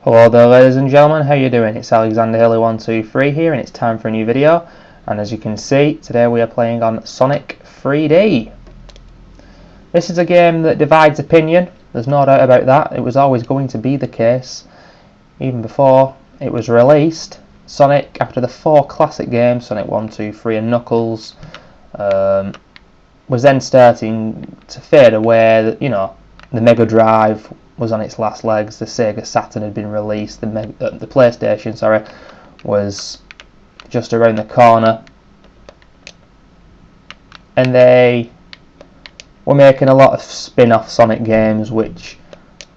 Hello there ladies and gentlemen, how you doing? It's Alexander Hilly123 here and it's time for a new video, and as you can see today we are playing on Sonic 3D. This is a game that divides opinion, there's no doubt about that. It was always going to be the case even before it was released. Sonic, after the four classic games, Sonic 1, 2, 3 and Knuckles, was then starting to fade away. You know, the Megadrive was on its last legs, the Sega Saturn had been released, the PlayStation, sorry, was just around the corner, and they were making a lot of spin-off Sonic games which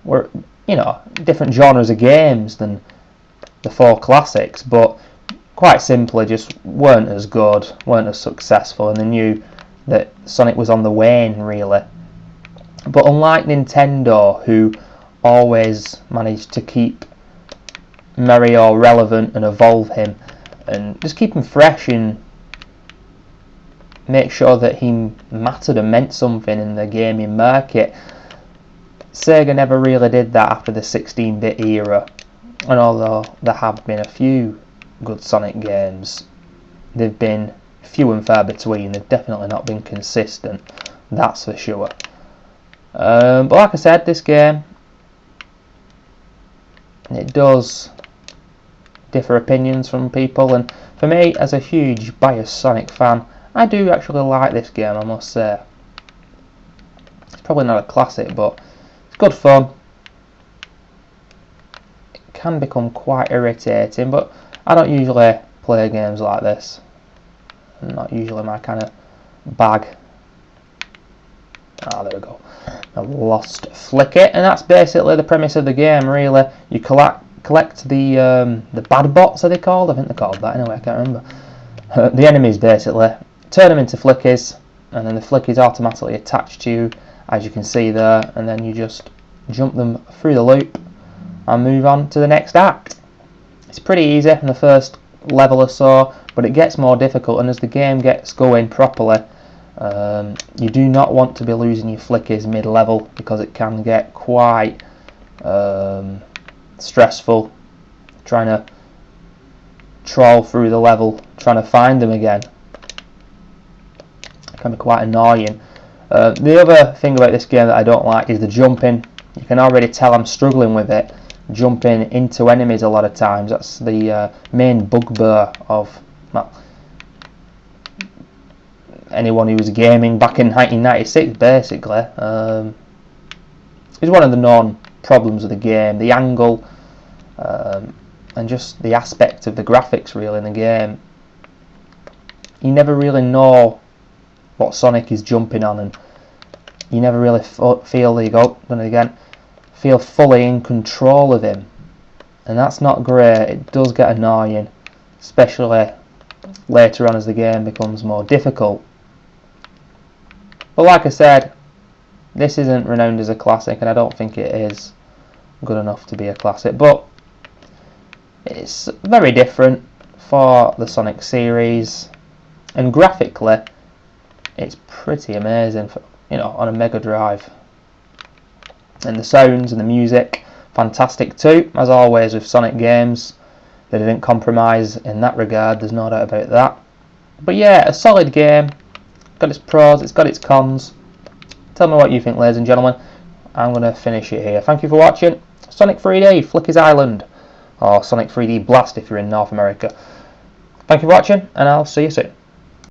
were, you know, different genres of games than the four classics, but quite simply just weren't as good, weren't as successful, and they knew that Sonic was on the wane really. But unlike Nintendo, who always managed to keep Mario relevant and evolve him and just keep him fresh and make sure that he mattered and meant something in the gaming market, Sega never really did that after the 16-bit era. And although there have been a few good Sonic games, they've been few and far between. They've definitely not been consistent, that's for sure. But like I said, this game, it does differ opinions from people, and for me, as a huge biased Sonic fan, I do actually like this game, I must say. It's probably not a classic, but it's good fun. It can become quite irritating, but I don't usually play games like this. Not usually my kind of bag. Ah, there we go. I lost Flick It, and that's basically the premise of the game. Really, you collect the bad bots, are they called? I think they're called that. Anyway, I can't remember. The enemies basically. Turn them into flickies, and then the flickies automatically attach to you, as you can see there, and then you just jump them through the loop and move on to the next act. It's pretty easy in the first level or so, but it gets more difficult, and as the game gets going properly, you do not want to be losing your flickies mid-level, because it can get quite stressful trying to trawl through the level, trying to find them again. It can be quite annoying. The other thing about this game that I don't like is the jumping. You can already tell I'm struggling with it, jumping into enemies a lot of times. That's the main bugbear of, well, anyone who was gaming back in 1996 basically. It's one of the known problems of the game, the angle and just the aspect of the graphics really in the game. You never really know what Sonic is jumping on, and you never really feel fully in control of him, and that's not great. It does get annoying, especially later on as the game becomes more difficult. But like I said, this isn't renowned as a classic, and I don't think it is good enough to be a classic, but it's very different for the Sonic series, and graphically it's pretty amazing for, you know, on a Mega Drive. And the sounds and the music, fantastic too, as always with Sonic games. They didn't compromise in that regard, there's no doubt about that. But yeah, a solid game. It's got its pros, it's got its cons. Tell me what you think, ladies and gentlemen. I'm going to finish it here. Thank you for watching. Sonic 3D, Flicky's Island, or Sonic 3D Blast if you're in North America. Thank you for watching, and I'll see you soon.